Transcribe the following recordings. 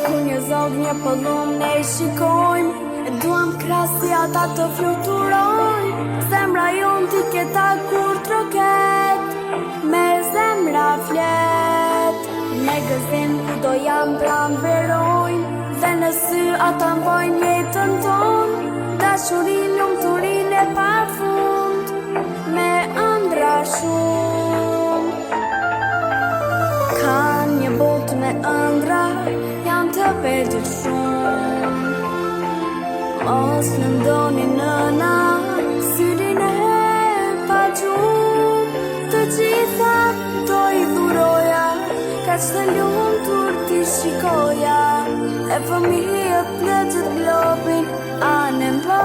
Kur një zog një pëllum ne I shikojmë, e duam krasi ata të fluturojmë. Zemra jon ti keta kur troket, me zemra flet. Ne gëzim ku do jam pran verojmë, dhe në sy ata mbojnë jetën tonë. Dashurin, lumturin e pafund, me ëndra shumë. Kanë një botë me ëndra, janë të vegjël shumë. Mos nëndoni nëna, syrin e pa gjumë. Të gjitha do I dhuroja, ka që të lumtur t'i shikoja. E fëmijët në gjithë globin, anë mba.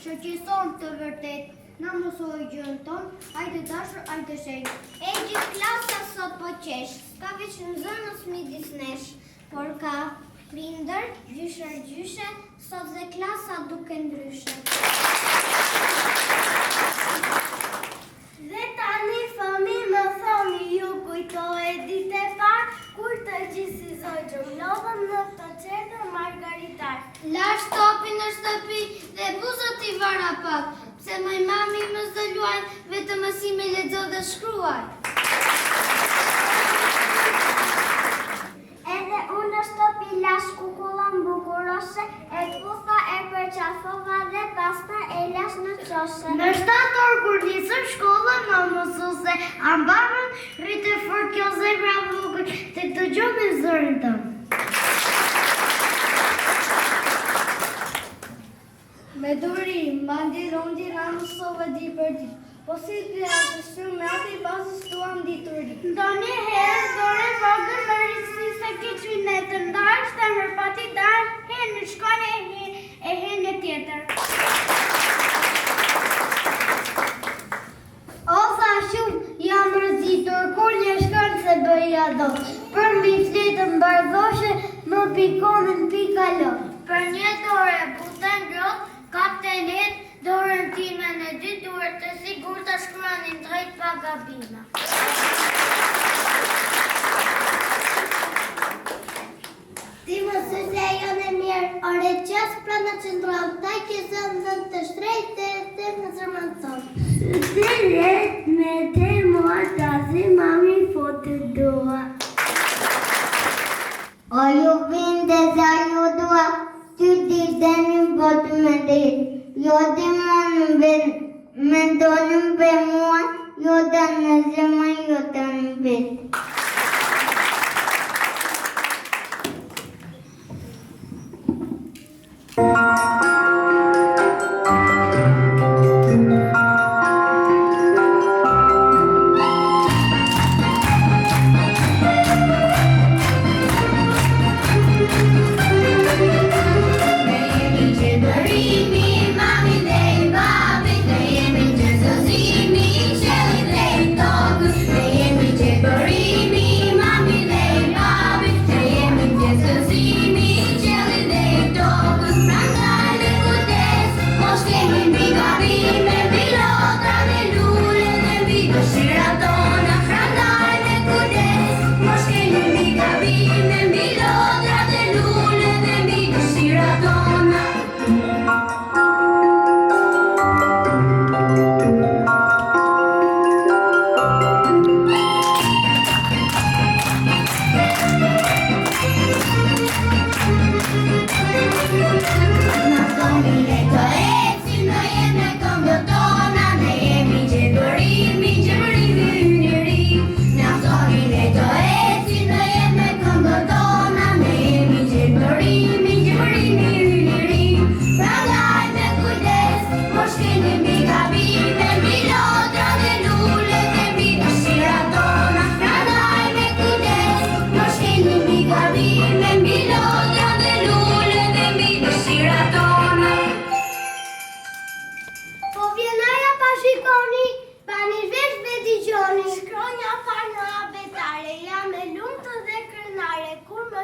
Shoqëson të vërtet, na mësoj gjën ton, hajde dashur, hajde shenjë. E gjithë klasa sot po qesh, s'ka veç në zënës midis nesh, por ka prindër, gjyshe, sot dhe klasa duke ndryshe. Dhe tani fëmi më thoni, ju kujtoj dite par, kur të gjithësizoj gjumlodhëm në të qetë margaritar. Lash topi në shtëpi dhe buzët I vara pak, pse maj mami më zëlluaj, vetëm mësi me lexo dhe shkruaj. Edhe unë në shtëpi lash kukullon bukuroshe, e t'putha e përqafova dhe pasta e lash në qoshe. Në 7 orë kur nisëm shkollën në mësuse, ambarën rritë fort kjo zemra vogël, të këtë gjo me zërin tëmë. Me duri, mandi rondi ranë mësove di për di, po si të atë shumë me ati bazës tuam dituri. Do një herë, dore vogën në rrisë se kiqvi në të ndarë, shtë mërë pati darë, herë në shkone e herë në tjetër. www.pikonën.alo. Për një dorë butën grot, kap të let, dorën time në dy duart të sigurt të shkruanin drejt pa gabime. Ti më sëse jo në mirë, ore qas pra në qëndron, taj kësën dhe të shtrejtë të në zërmën tonë. Të let me të mua të zi mami fotë dua. O ju vinde za ju dua, ty ti dhe një botë me ditë. Jo të monë me donë be mua, jo të në zëma, jo të në bitë.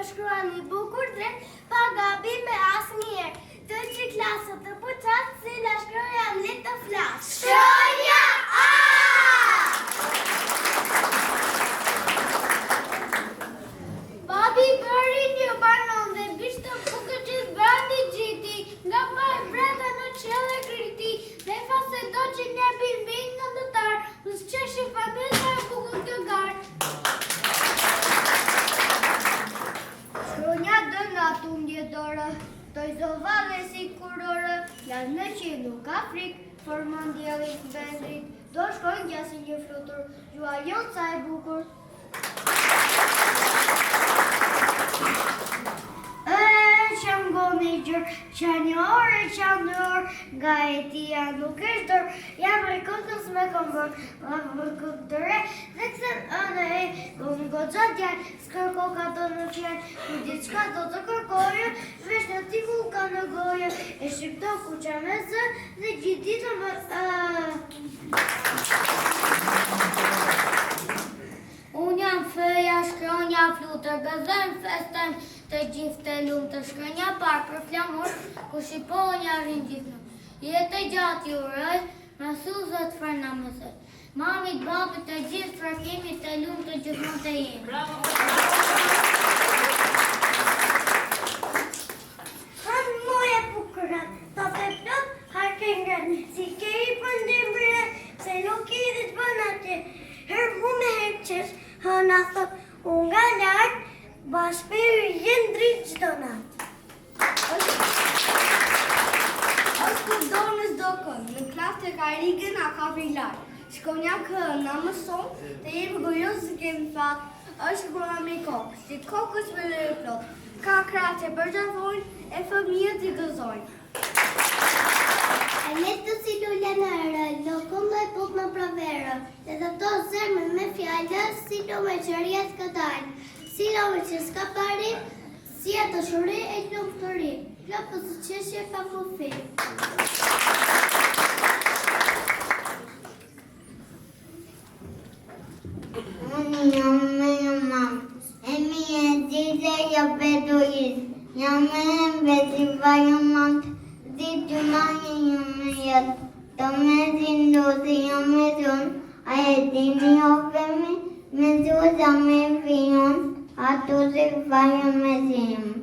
Shkruani bukur drejt, pa gabime asnjëherë. Të që klasët të puçat, cila shkruaja le të flas. Shkronja A! Babi bëri një banon dhe bishtë të bukur që zbrati gjiti, nga pa e brenda në qele kriti, dhe fa se do që një bimbin në dëtar, usë që shifa në të bukur të garë. Shkronja dë nga tundje dorë, toj zovale si kurorë, janë në që nuk ka frikë, formon djelit vendrit, do shkojnë gjasi një flutur, gjua jonë sa e bukur. Qëngoni gjërë, që një orë e qëndër, nga e tia nuk është dorë, jam e këtës me këmbër, më këtë dëre, dhe kësën anë e, këmë gëgja djajë, s'kërko ka të në qenë, ku diçka do të kërkojë, vesh në tikull ka në gojë, e shqipto ku që me zë, dhe gjithë ditë më... Unë jam fëja, shkronja flutër, gëzën festen, të gjithë të lumë të shkronja parë për flamur, ku shqiponja rinë gjithë. Jetë e gjatë ju rëj, mësuzët fërna mësët. Mamit, babit të gjithë frakimit të lumë të gjithë të jenë. Bravo! Hanë moje bukërën, të të plot harkengën, si kej për ndimbre, se nuk i dhe të bënate, herë mu me herë qësh, hëna thot, unë nga lartë, bashperi jenë dritë qdo natë. Është ku donës do kënë, në klasë të karigën a ka vrilarë. Shkonja kënë në mëson, të jemë gojës së kemi fatë, është kërë me kokë, si kokës me lërë plotë. Ka kratë që përgjavojnë, e fëmijët i gëzojnë. E letë të si lullë në rë, lokon dhe put në praverë, dhe të to zërmën me fjallës, si lu me qërjes këtajnë. Si love që s'ka pari, si atë shuri e klumë të ri, klopë së qeshje pa kufi. Unë jam me një mamë, e mi e zile jo beduisë, Jam e mbeti vajamant, ditë gjunanje jam e jetë, të me zindosi jam e zonë, a e dini o femi, me zoza me vion, ato se vajam e zemë.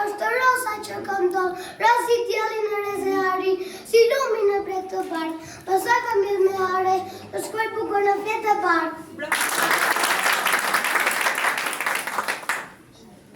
Është rosa që këndon, rasi djallin e rezehari, si lumi në brek të bardh, pasaj ka mirë me are, të shkoj bukur në fjetë e bardh.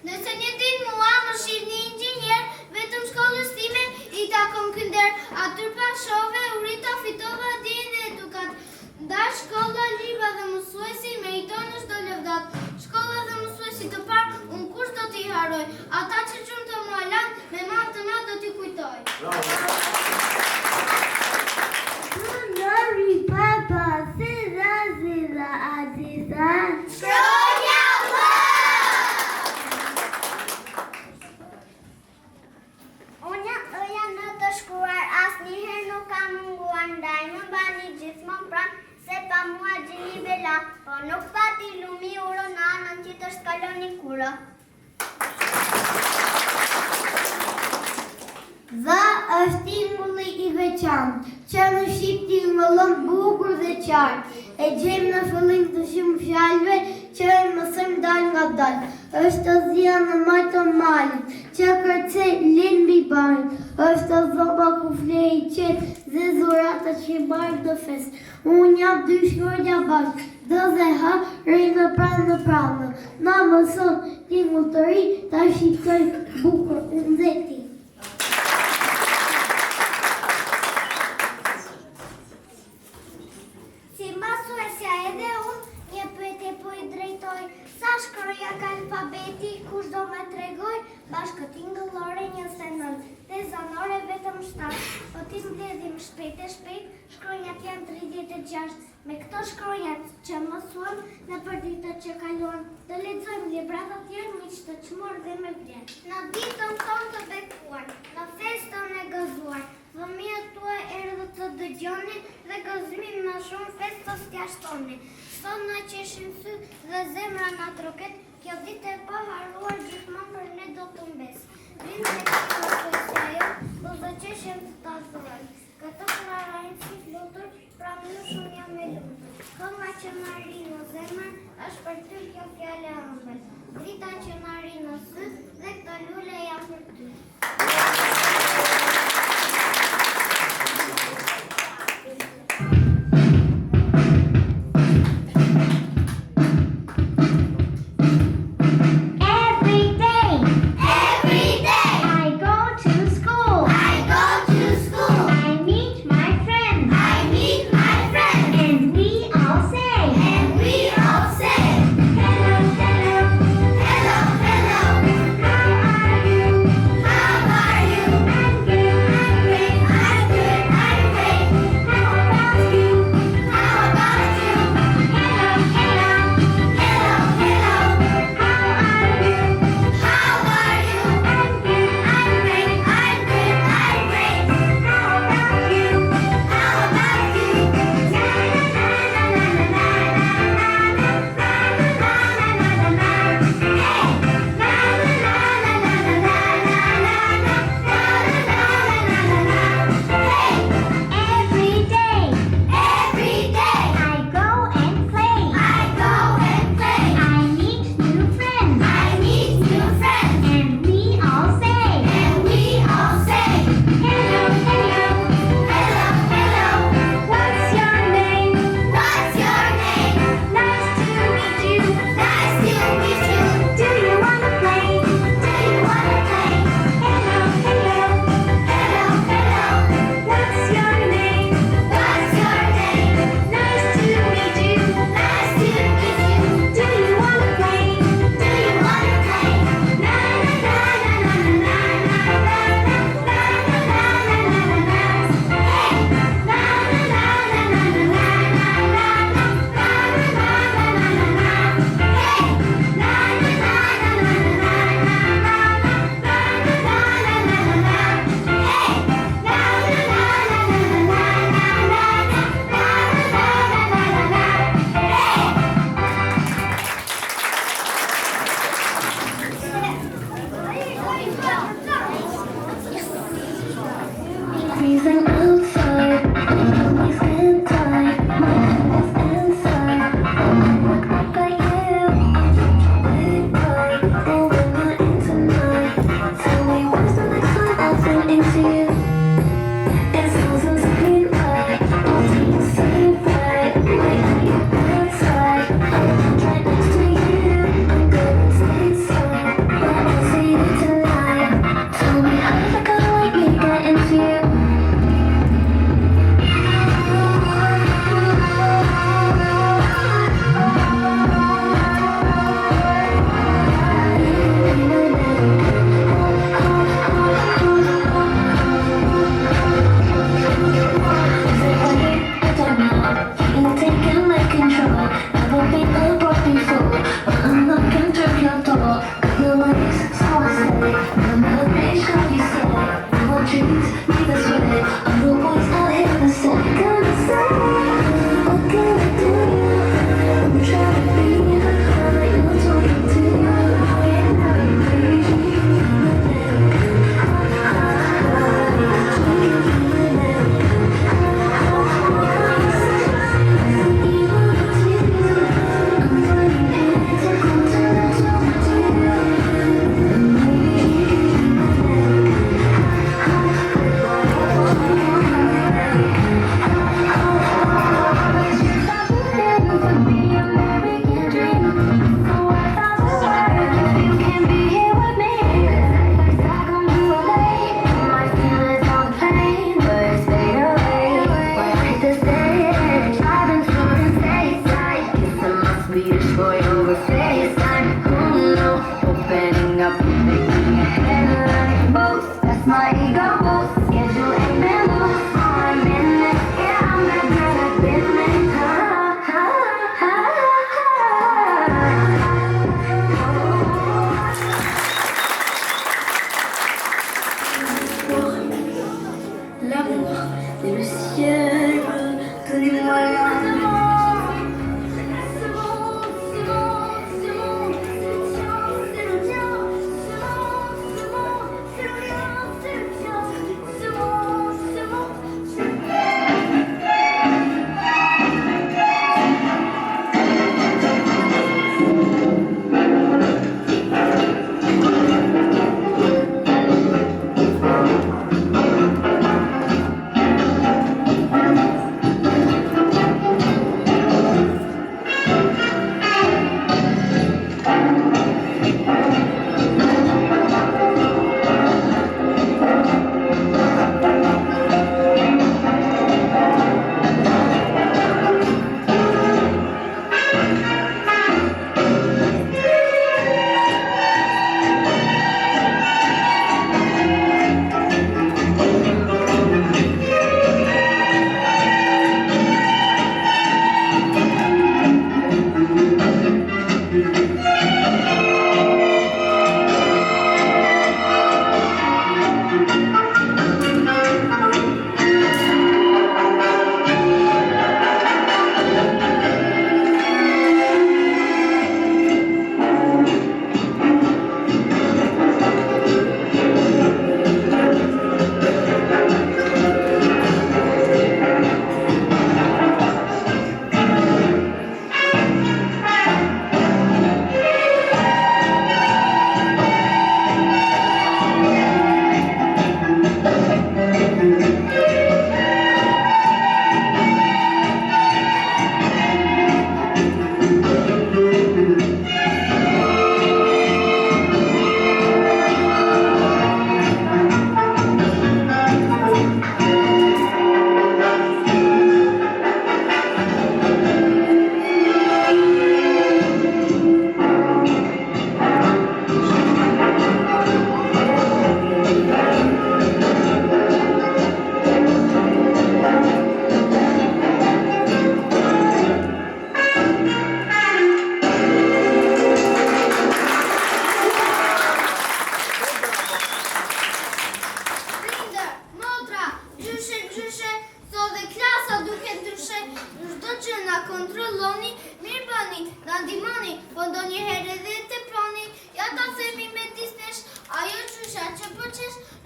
Nëse një ditë mua më shih një inxhinier, vetëm shkollës time I takon kënder, aty pashove urita fitova dijen e edukat. Ndash shkolla, libra dhe mësuesi meriton çdo lëvdat. Shkolla dhe mësuesi të parë, unë kush do t'i haroj? Ata që gjumë të mua lanë, me madh të madh do t'i kujtoj. Nori papa, zida, zida, aziza. Shkronja vë! Unë jam në të shkruar, asnjëherë nuk kam munguar, ndaj më bani gjithmonë pranë, se pa mua gjeni bela, po nuk pati lumi uronanën që të shkalloni kurë. Dha është tingulli I veçantë, që në Shqip tingëllon bukur dhe qartë, e gjejmë në fillim të shumë fjalëve që e mësojmë dal nga dal. Është zia në majtë të malit, që kërcej linë mbi banjë, është zoba ku flej qetë, dhe zurata që I barë dë festë. Unë jam dy shkronja bashkë, dë dhe ha, rejnë në pranë. Na mëson tingull të ri, ta shqiptoj bukur unë dhe ti. lexim shpejt e shpejt, shkronjat janë 36. Me këto shkronjat që mësuam në përditët që kaluan, të lexojmë libra të tjerë miq të çmuar dhe me vlerë. Në ditën tonë të bekuar, në festën e gëzuar, fëmijët tuaj erdhën të dëgjoni dhe gëzimin më shumë festës t'ja shtoni. Sot na qeshin sy dhe zemra na troket, kjo ditë e paharruar gjithmonë për ne do të mbes. Vinë të këtë festjajo, do të qeshin të tazurën. Këtë klarajnë si flutur, pra më shumë jam e lutur. Kënga që në rinë në zemër, është për ty kjo fjale ëmbël. Drita që në rinë në sy, dhe këto lule jam për ty.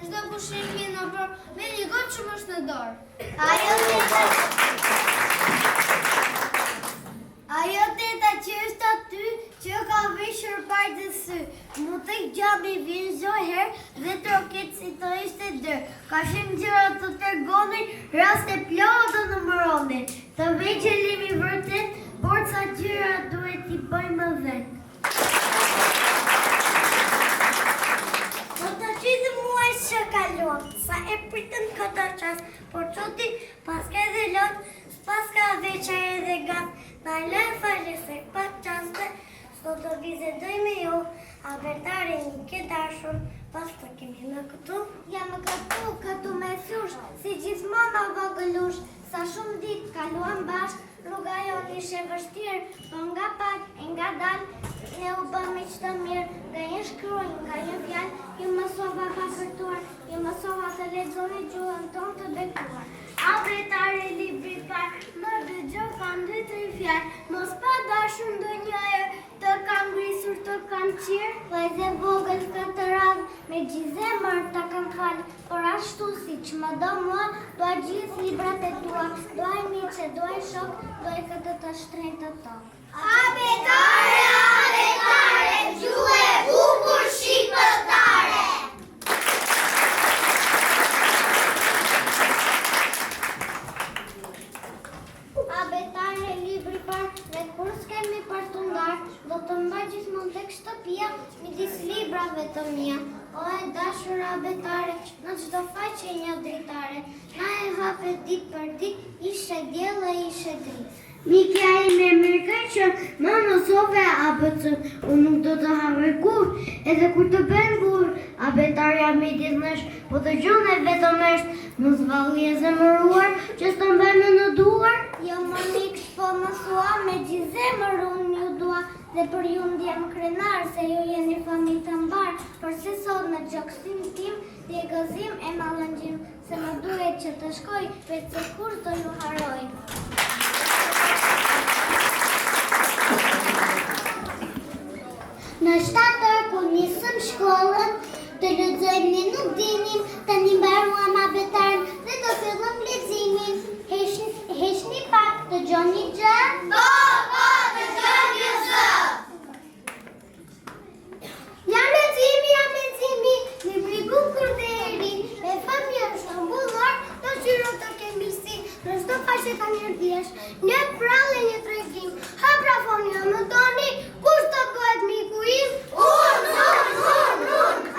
çdo pushim vjen nëpër me një gotë që më është në dorë. Ajo teta që është aty që ka veshur parë sy. Mu tek gjabi vjen çdo herë dhe troket si të ishte dër. Ka shumë gjëra të tregonin, raste plot të numëronin. Të veçelimi vërtet, por ca gjëra duhet i bëjmë vetë. Do të gjithë muaj që kaluam, sa e pritën këta qas, por qoti paska edhe lot, paska veçaj edhe gat, na lë falë se pak qaste, sot do bisedoj me ju, Abertare një ke dashur, pas të kemi në këtu. Jam këtu me thush, si gjithmonë o vogëlush, sa shumë ditë kaluam bashk, rruga jonë ishe vështirë, po nga pak e nga dalë, ne u bëmi që të mirë, nga një shkruaj, nga një fjalë, ju mësova pa fërtuar, ju mësova të lexoni gjuhën tonë të bekuar. Abertare libri parë, më dëgjo kam 2-3 fjalë, mos pa dashur ndonjë herë, të kam grisur, të kam qirë, po edhe vogël këtë radhë, me gjithë zemër të kam falë, por ashtu si që më do mua, doa gjithë librat e tua, doa miqe, doa shok, doa këtë të shtrenjtë të tokë. Abertare, abertare, gjuhë e bukur shqiptare! Abertare libri parë, dhe kur s'kemi për të ndarë, do të mbaj gjithmonë tek shtëpia, midis librave të mia. O e dashur Abertare, në çdo faqe një dritare, na e hape ditë për ditë, ishe diell e ishe dritë. Mikja ime mirëkaj që më mësove ABC-n, unë nuk do të harroj kur, edhe kur të bën burr, Abertarja midis nesh, po të gjon e vetëm është, mos valli e zemëruar, që s'të mbajmë në duar. Jo më mik, po më thua, me gjithë zemër unë ju dua, dhe për ju ndjem krenar, se ju jeni familë të mbarë, por se sot në gjoksin tim, dhe gëzim e mallëngjim, se më duhet që të shkoj, veç se kur do ju haroj. Në 7 orë kur nisëm shkollën, të lexojmë ne nuk dinim, tani mbaruam Abertaren dhe do fillojmë leximin. Heqni pak, dëgjoni gjë? Po, dëgjoni gjë! Jam leximi, libri bukur dhe i ri, me familje shëmbullor, do shiro të kemi si, në çdo faqe ka një dhjesh, një prallë e një tregim. Ha pra fonja më doni, kush të bëhet miku im? Unë!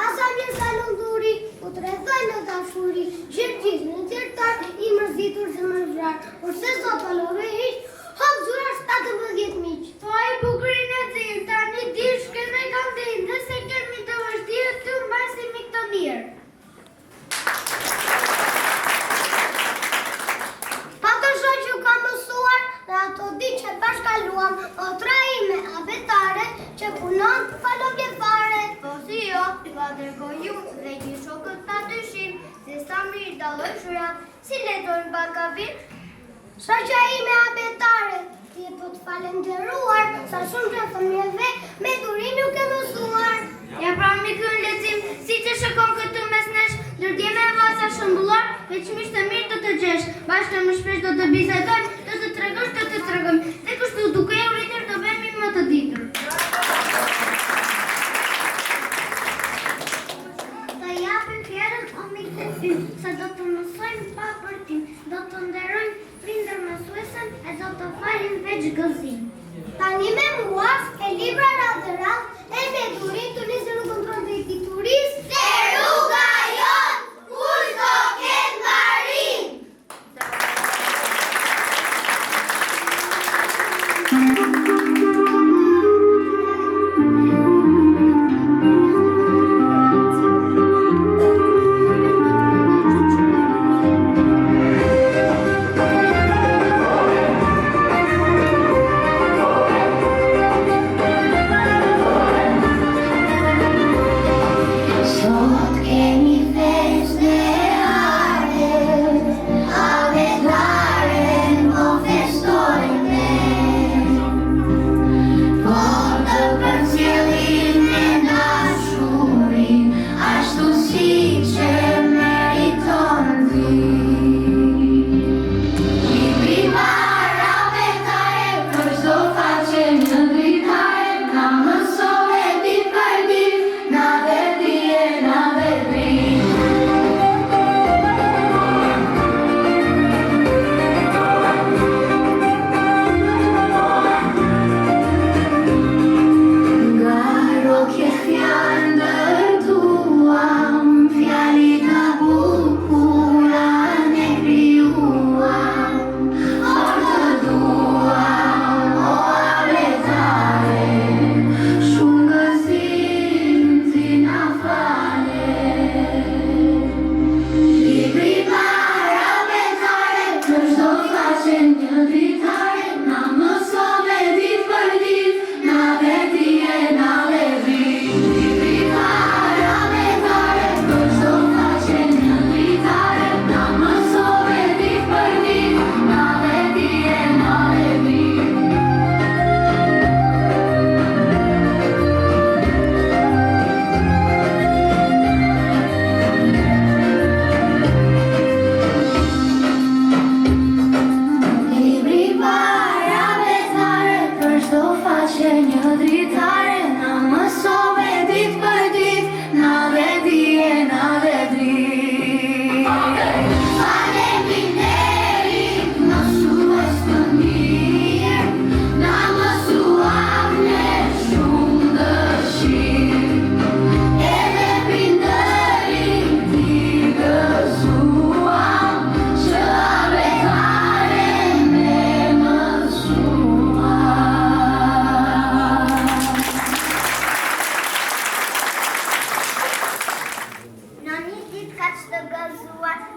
Asa një salon duri, u të redhoj në dashuri, gjërgjit në gjërtar, i mërzitur që më zhrar, por se zot të love hiq, hop zurar 17 miq. Po ai bukurin e tim, tani dish që ne kam din, dhe se kemi të vështirë, të mbajsi mik të mirë. Pa të shoh që kam mësuar, dhe ato ditë që bashkaluam, otra ime Abertare, që punon falomjefare. Po si jo, va dërgoj ju dhe një shokët pa dyshim, se sa mirë dalloj shurat, si letojnë bakavin. Shoqja ime Abertare, ti e po të falenderuar, sa shumë që fëmijëve me durim ju ke mësuar. Ja pra mikun lexim, si që shikon këtu mes nesh, lërdjeme e vasa shëmbullar, veçmisht të mirë do të gjesh, bashkë më shpesh do të bisedojmë, do të tregosh, do të tregojmë, dhe kështu duke e rritur të bëhemi më të ditur. Të japim fjerën o mikë të ty, sa do të mësojmë pa përtim, do të nderojmë prindër mësuesen e do të falim veç gëzim. Tani me mua, e libra radhërat, e me durim të nisë rrugën tonë dhe i turistë, se rruga jonë, kush do ketë marim!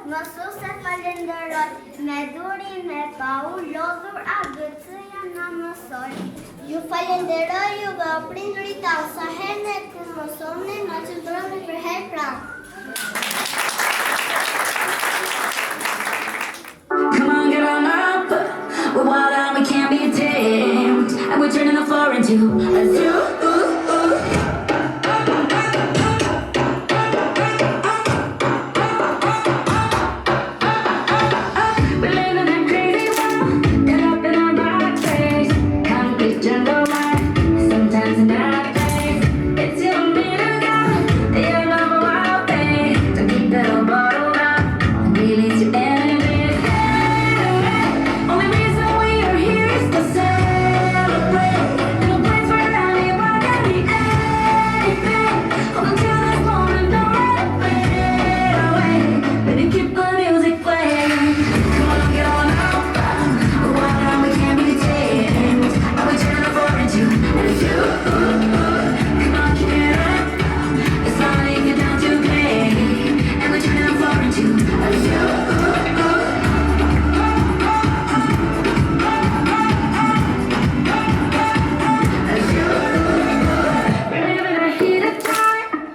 mësuese falenderoj, me durin me pa u lodhur ABC-ja na mësoj. Ju falenderoj juve o prindërit tanë, sa herë kur mësoni na qëndroni për herë pranë. Come on, get on up. We're wild and we can't be tamed, and we're turning the floor into a zoo. We're living that crazy world, get up in our right face, conflict, jungle life, sometimes in that place. It's your middle God, the end of a wild thing. Don't keep that all bottled up, and release your energy. Only reason we are here is to celebrate. In a place where anyone can be anything. Hold on to this moment, don't let it fade away. Baby, keep the music playing. Come on, get on up. We're wild and we can't be tamed, and we turn the floor into a zoo. Come on, keep it up. It's all they get down to play, and we turn the floor into a zoo.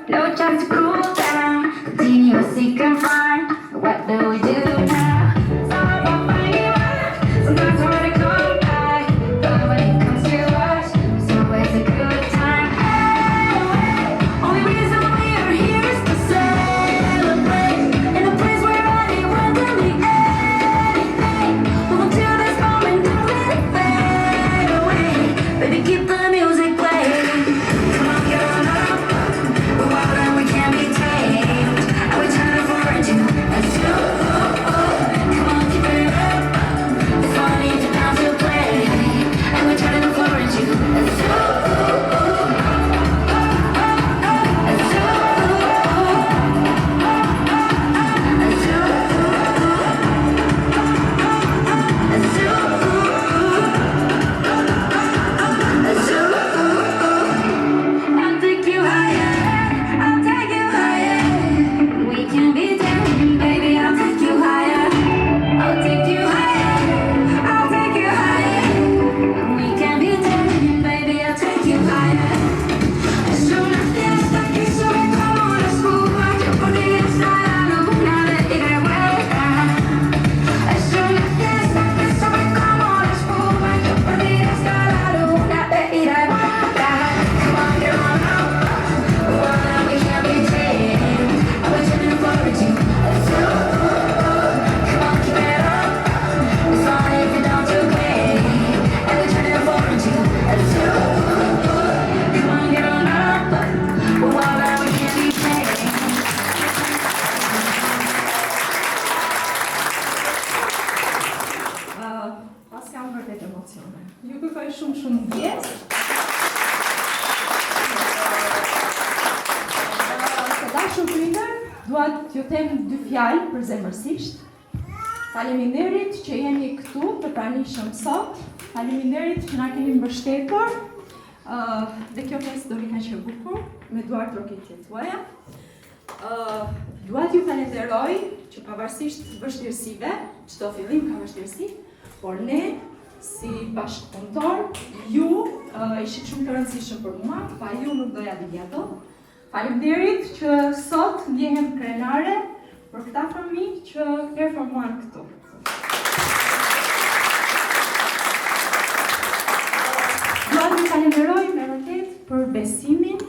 No time to cool down, continuously confined. What do we do now? It's all about finding love, sometimes hard to come by. But when it comes to us, it's always a good time. Only reason we are here is to celebrate. In a place where anyone can be anything. Hold on to this moment, don't let it fade away. Baby, keep the music playing. Come on, get on up. We're wild and we can't be tamed, and we turn the floor into a zoo. Come on, keep it up. It's all I need you down to play, and we turn the floor into a zoo. A zoo. A zoo. A zoo. A zoo. I'll take you higher, I'll take you higher. We can be tamed, baby, I'll take you higher. I'll take you higher, I'll take you higher. We can be tamed, baby, I'll take you higher. Es una fiesta que sube como la espuma, yo podría estar a luna de ida y vuelta. Es una fiesta que sube como la espuma, yo podría estar a luna de ida y vuelta. Come on, get on up. Well, and we can't be tamed, and we're turning the floor into a zoo. Come on, keep it up. It's all I need down to play, and we're turning the floor into a zoo. Come on, get on up. Well, and we can't be tamed. Pas jam vërtet emocione. Ju kërkoj shumë ndjes. Të dashur prindër, dua t'ju them dy fjalë përzemërsisht. Faleminderit që jeni këtu të pranishëm sot. Faleminderit që na keni mbështetur. Dhe kjo festë do vi kaq e bukur me duart rokitjet tuaja. Dua t'ju falenderoj që pavarësisht vështirësive, çdo fillim ka vështirësi, por ne si bashkëpunëtor, ju ishit shumë të rëndësishëm për mua, pa ju nuk doja dilja dot. Faleminderit që sot ndjehem krenare për këta fëmijë që performuan këtu. Dua t'ju falenderoj me vërtet për besimin,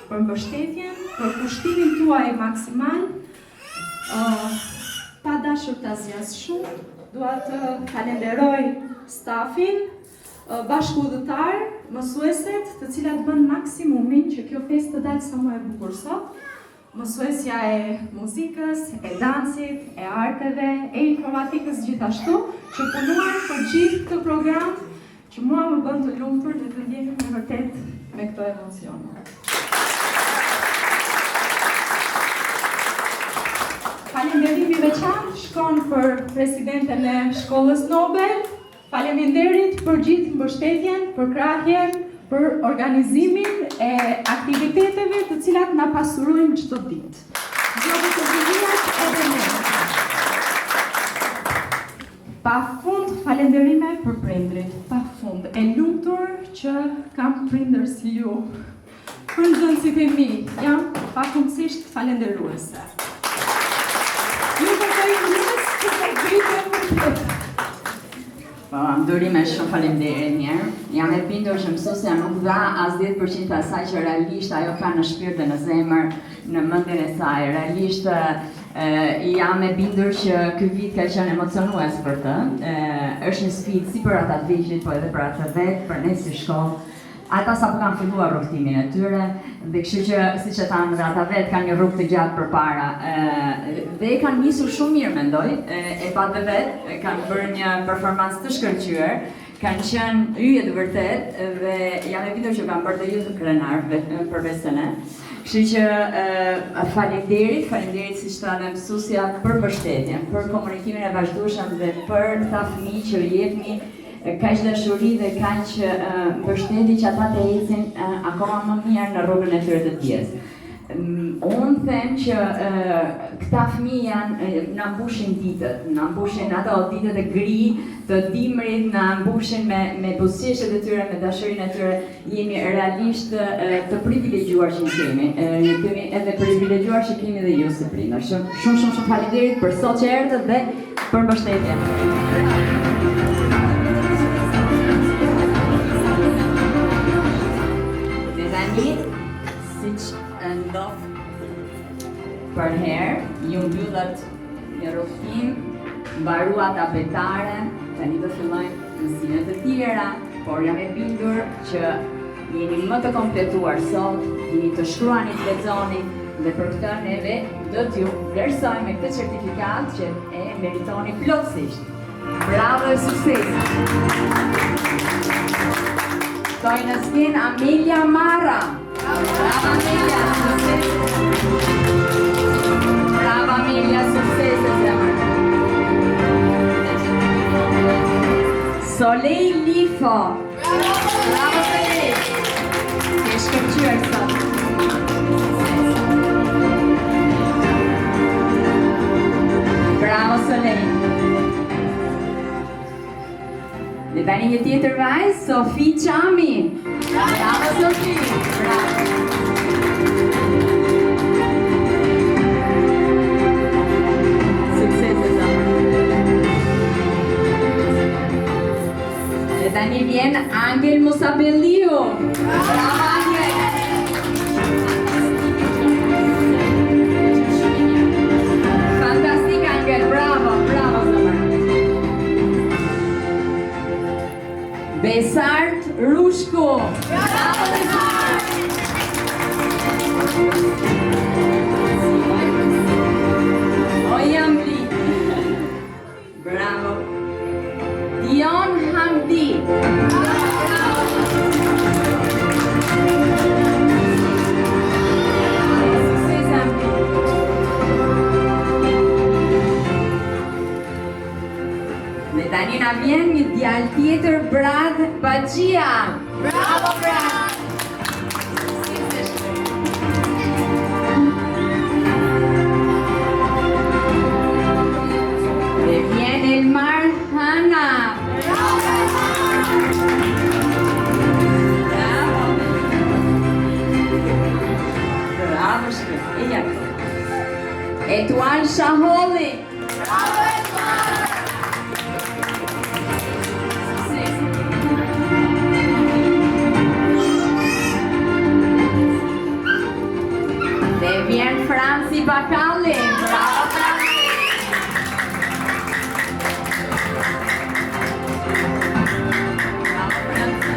për mbështetjen, për kushtimin tuaj maksimal. Pa dashur ta zgjas shumë, dua të falenderoj stafin, bashkëudhëtar, mësueset, të cilat bën maksimumin që kjo festë të dalë sa më e bukur sot. Mësuesja e muzikës, e dansit, e arteve, e informatikës gjithashtu, që punuan për gjithë këtë program, që mua më bën të lumtur dhe të ndjehem me vërtet me këto emocione. Falenderimi veçantë shkon për presidenten e Shkollës Nobel. Faleminderit për gjithë mbështetjen, për krahjen, për organizimin e aktiviteteve të cilat na pasurojnë çdo ditë. Zgjodhjet e vijat edhe ne. Pafund falenderime për prindrit, pafund. E lumtur që kam prindër si ju. Për nxënësit e mi, jam pafundësisht falenderuese. Ju përkoj njës që të gritën për këtë. Ndërime shumë faleminderit njerë. Jam e bindur që mësuesja nuk dha as 10% të asaj që realisht ajo ka në shpirt dhe në zemër, në mendjen e saj. Realisht jam e bindur që ky vit ka qenë emocionues për të. Është një sfidë si për ata të vegjël, po edhe për ata vetë, për ne si shkollë. Ata sapo kanë filluar rrugtimin e tyre, dhe kështu që siç e thanë, ata vetë kanë një rrugë të gjatë përpara. Dhe kanë nisur shumë mirë, mendoj, e pa dhe vetë, kanë bërë një performancë të shkëlqyer, kanë qenë yje të vërtet dhe jam e bindur që kanë bërë të ju të krenar përveç se ne. Kështu që faleminderit siç thanë mësuesja për mbështetjen, për komunikimin e vazhdueshëm dhe për ta fëmijë që jepni kaq dashuri dhe kaq mbështetje që ata të ecin akoma më mirë në rrugën e tyre të dijes. Unë them që këta fëmijë janë, na mbushin ditët, na mbushin ato ditët e gri, të dimrit, na mbushin me buzëqeshjet e tyre, me dashurinë e tyre. Jemi realisht të privilegjuar që kemi. Jemi edhe privilegjuar që kemi dhe ju si prindër. Shumë faleminderit për sot që erdhët dhe për mbështetjen. Siç ndodh për herë, ju mbyllet një rrugtim, mbaruat apetare, tani do fillojnë mësimet e tjera, por jam e bindur që jeni më të kompletuar sot, jeni të shkruani, të lexoni dhe për këtë neve do t'ju vlerësojmë me këtë certifikat që e meritoni plotësisht. Bravo e sukses! Stoj në skenë Amelia Marra. Brava Amelia, sukses! Brava Amelia, sukses e zemër! Soleil Lifo. Bravo Soleil! Ke shkëlqyer sot. Bravo Soleil! Dhe tani një tjetër vajzë, Sofi Qami. Bravo Sofi! Bravo! Sukses e zamër! Dhe tani vjen Angel Musabelliu. Bravo Angel! Fantastik Angel, bravo, bravo zamër! Besart Rushko. Bravo Besart! Oyamli. Bravo. Dion Hamdi. Bravo. Sukses Hamdi. Dhe tani na vjen një djalë tjetër, Brad Baxhia. Bravo Brad! Dhe vjen Elmar Hana. Bravo Elmar! Bravo shkët, e jakë. Etuan Shaholli. Bravo Etuan! Dhe vjen Franci Bakalli. Bravo Franci! Bravo Franci!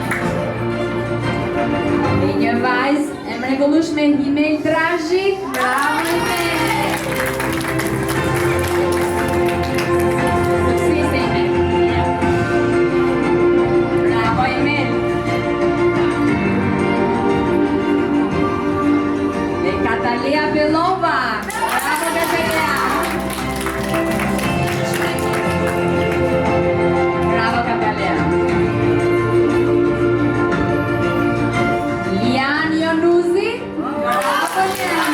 Dhe një vajzë e mrekullueshme Himel Drashi. Bravo Himel! Sukses Himel! Bravo Himel! Catalia Belova. Bravo Catalia. Bravo Catalia. Lian Yonuzi. Bravo Lian.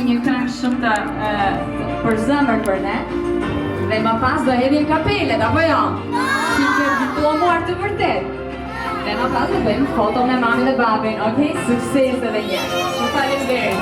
një këngë shumë të për zemër për ne. Dhe më pas do hedhim kapelet, apo jo? Si ke diplomuar të vërtet. Dhe më pas do bëjmë foto me mamin dhe babin, okej? Sukses edhe një. Shumë faleminderit.